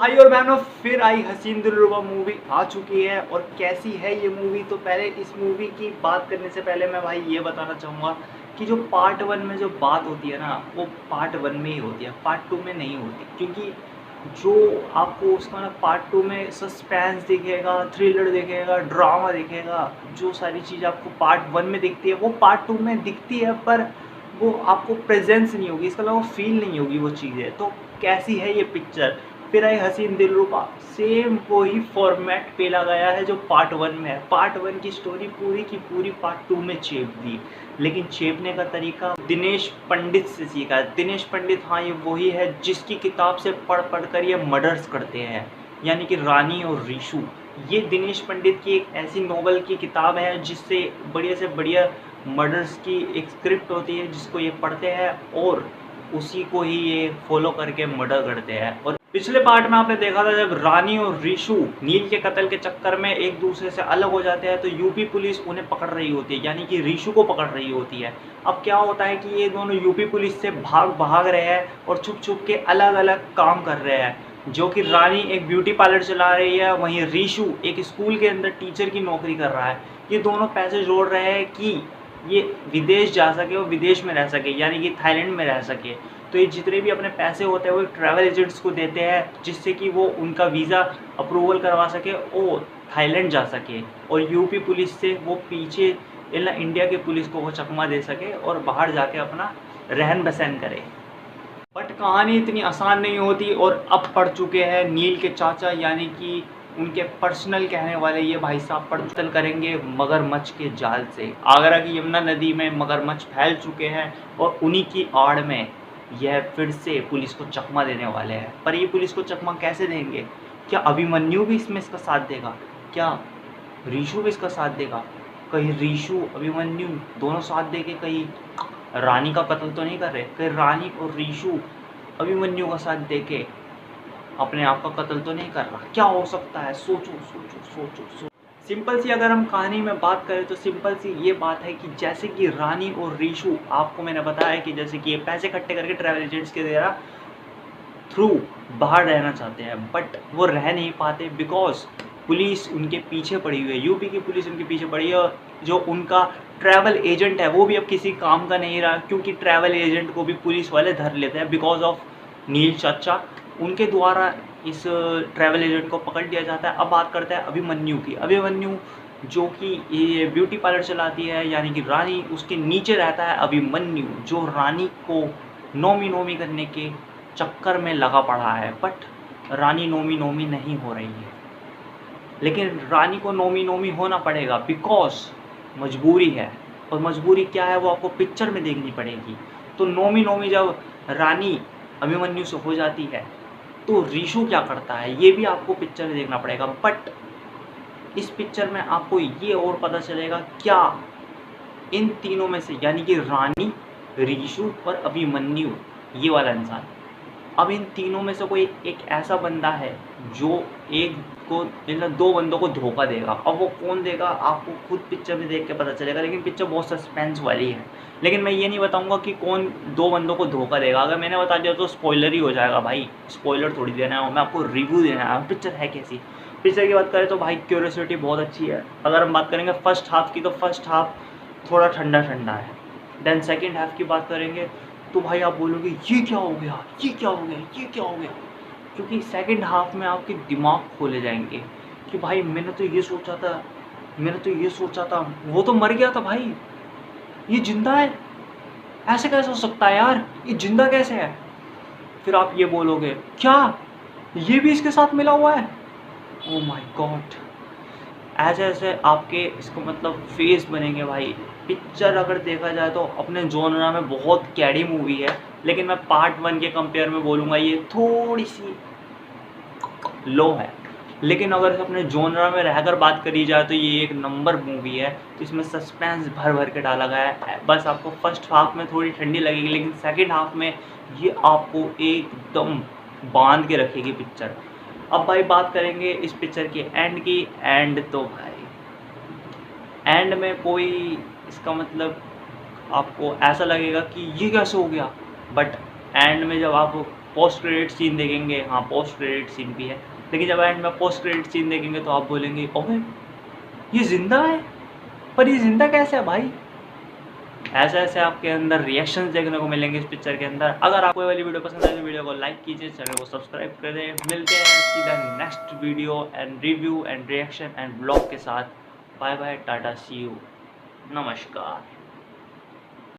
भाई और बहनों, फिर आई हसीन दिलरुबा मूवी आ चुकी है। और कैसी है ये मूवी, तो पहले इस मूवी की बात करने से पहले मैं भाई ये बताना चाहूँगा कि जो पार्ट वन में जो बात होती है ना, वो पार्ट वन में ही होती है, पार्ट टू में नहीं होती। क्योंकि जो आपको उसका ना पार्ट टू में सस्पेंस दिखेगा, थ्रिलर दिखेगा, ड्रामा दिखेगा, जो सारी चीज़ आपको पार्ट वन में दिखती है वो पार्ट टू में दिखती है, पर वो आपको प्रेजेंस नहीं होगी, इसके अलावा फील नहीं होगी वो चीज़ें। तो कैसी है ये पिक्चर, फिर आई हसीन दिलरुबा, सेम वही फॉर्मेट पे लगाया है जो पार्ट वन में है। पार्ट वन की स्टोरी पूरी की पूरी पार्ट टू में छेप दी, लेकिन छेपने का तरीका दिनेश पंडित से सीखा है। दिनेश पंडित, हाँ, ये वही है जिसकी किताब से पढ़ पढ़ कर ये मर्डर्स करते हैं, यानी कि रानी और रीशू। ये दिनेश पंडित की एक ऐसी नोवेल की किताब है जिससे बढ़िया से बढ़िया मर्डर्स की एक स्क्रिप्ट होती है, जिसको ये पढ़ते हैं और उसी को ही ये फॉलो करके मर्डर करते हैं। और पिछले पार्ट में आपने देखा था जब रानी और रीशू नील के कत्ल के चक्कर में एक दूसरे से अलग हो जाते हैं, तो यूपी पुलिस उन्हें पकड़ रही होती है, यानी कि रीशू को पकड़ रही होती है। अब क्या होता है कि ये दोनों यूपी पुलिस से भाग रहे हैं और छुप छुप के अलग अलग काम कर रहे हैं। जो कि रानी एक ब्यूटी पार्लर चला रही है, वहीं रीशू एक स्कूल के अंदर टीचर की नौकरी कर रहा है। ये दोनों पैसे जोड़ रहे हैं कि ये विदेश जा सके और विदेश में रह सके, यानी कि थाईलैंड में रह सके। तो ये जितने भी अपने पैसे होते हैं वो ट्रैवल एजेंट्स को देते हैं, जिससे कि वो उनका वीज़ा अप्रूवल करवा सके और थाईलैंड जा सके, और यूपी पुलिस से वो पीछे इंडिया के पुलिस को वो चकमा दे सके और बाहर जाके अपना रहन बसहन करे। बट कहानी इतनी आसान नहीं होती, और अब पढ़ चुके हैं नील के चाचा, यानी कि उनके पर्सनल कहने वाले ये भाई साहब पड़ताल करेंगे मगरमच्छ के जाल से। आगरा की यमुना नदी में मगरमच्छ फैल चुके हैं और उन्हीं की आड़ में यह फिर से पुलिस को चकमा देने वाले हैं। पर ये पुलिस को चकमा कैसे देंगे? क्या अभिमन्यु भी इसमें इसका साथ देगा? क्या रीशू भी इसका साथ देगा? कहीं रीशू अभिमन्यु दोनों साथ दे के कहीं रानी का कत्ल तो नहीं कर रहे? कहीं रानी और रीशू अभिमन्यु का साथ दे के अपने आप का कत्ल तो नहीं कर रहा? क्या हो सकता है? सोचो सोचो सोचो सोचो। सिंपल सी अगर हम कहानी में बात करें तो सिंपल सी ये बात है कि जैसे कि रानी और रीशू, आपको मैंने बताया कि जैसे कि ये पैसे इकट्ठे करके ट्रैवल एजेंट्स के द्वारा थ्रू बाहर रहना चाहते हैं, बट वो रह नहीं पाते बिकॉज पुलिस उनके पीछे पड़ी हुई है। यूपी की पुलिस उनके पीछे पड़ी है, और जो उनका ट्रैवल एजेंट है वो भी अब किसी काम का नहीं रहा, क्योंकि ट्रैवल एजेंट को भी पुलिस वाले धर लेते हैं बिकॉज ऑफ नील चाचा। उनके द्वारा इस ट्रैवल एजेंट को पकड़ लिया जाता है। अब बात करते हैं अभिमन्यु की। अभिमन्यु जो कि ये ब्यूटी पार्लर चलाती है, यानी कि रानी, उसके नीचे रहता है अभिमन्यु, जो रानी को नोमी करने के चक्कर में लगा पड़ा है। बट रानी नोमी नहीं हो रही है, लेकिन रानी को नोमी होना पड़ेगा बिकॉज मजबूरी है। और मजबूरी क्या है वो आपको पिक्चर में देखनी पड़ेगी। तो नोमी जब रानी अभिमन्यु से हो जाती है तो रीशू क्या करता है ये भी आपको पिक्चर में देखना पड़ेगा। बट इस पिक्चर में आपको ये और पता चलेगा क्या इन तीनों में से, यानी कि रानी, रीशू और अभिमन्यु, ये वाला इंसान, अब इन तीनों में से कोई एक ऐसा बंदा है जो एक को, मतलब दो बंदों को धोखा देगा। अब वो कौन देगा आपको खुद पिक्चर में देख के पता चलेगा, लेकिन पिक्चर बहुत सस्पेंस वाली है। लेकिन मैं ये नहीं बताऊंगा कि कौन दो बंदों को धोखा देगा। अगर मैंने बता दिया तो स्पॉइलर ही हो जाएगा भाई। स्पॉइलर थोड़ी देना है, मैं आपको रिव्यू देना है पिक्चर है कैसी। पिक्चर की बात करें तो भाई क्यूरियोसिटी बहुत अच्छी है। अगर हम बात करेंगे फर्स्ट हाफ की, तो फर्स्ट हाफ थोड़ा ठंडा है। देन सेकेंड हाफ की बात करेंगे तो भाई आप बोलोगे ये क्या हो गया, ये क्या हो गया, ये क्या हो गया। क्योंकि सेकंड हाफ में आपके दिमाग खोले जाएंगे कि भाई मैंने तो ये सोचा था वो तो मर गया था भाई, ये जिंदा है, ऐसे कैसे हो सकता है यार, ये जिंदा कैसे है। फिर आप ये बोलोगे क्या ये भी इसके साथ मिला हुआ है, ओ माय गॉड। ऐसे ऐसे आपके इसको मतलब फेस बनेंगे भाई। पिक्चर अगर देखा जाए तो अपने जोनरा में बहुत कैडी मूवी है, लेकिन मैं पार्ट वन के कंपेयर में बोलूँगा ये थोड़ी सी लो है। लेकिन अगर अपने जोनरा में रहकर बात करी जाए तो ये एक नंबर मूवी है। तो इसमें सस्पेंस भर भर के डाला गया है। बस आपको फर्स्ट हाफ में थोड़ी ठंडी लगेगी, लेकिन सेकेंड हाफ में ये आपको एकदम बांध के रखेगी पिक्चर। अब भाई बात करेंगे इस पिक्चर के एंड की। एंड तो भाई एंड में कोई इसका मतलब आपको ऐसा लगेगा कि ये कैसे हो गया, बट एंड में जब आप पोस्ट क्रेडिट सीन देखेंगे, हाँ पोस्ट क्रेडिट सीन भी है, लेकिन जब एंड में पोस्ट क्रेडिट सीन देखेंगे तो आप बोलेंगे ओए ये ज़िंदा है, पर ये ज़िंदा कैसे है भाई? ऐसे ऐसे आपके अंदर रिएक्शंस देखने को मिलेंगे इस पिक्चर के अंदर। अगर आपको ये वाली वीडियो पसंद आए तो वीडियो को लाइक कीजिए, चैनल को सब्सक्राइब करें। मिलते हैं सीधा next video and review and reaction and blog के साथ। Bye bye, tata, see you, नमस्कार।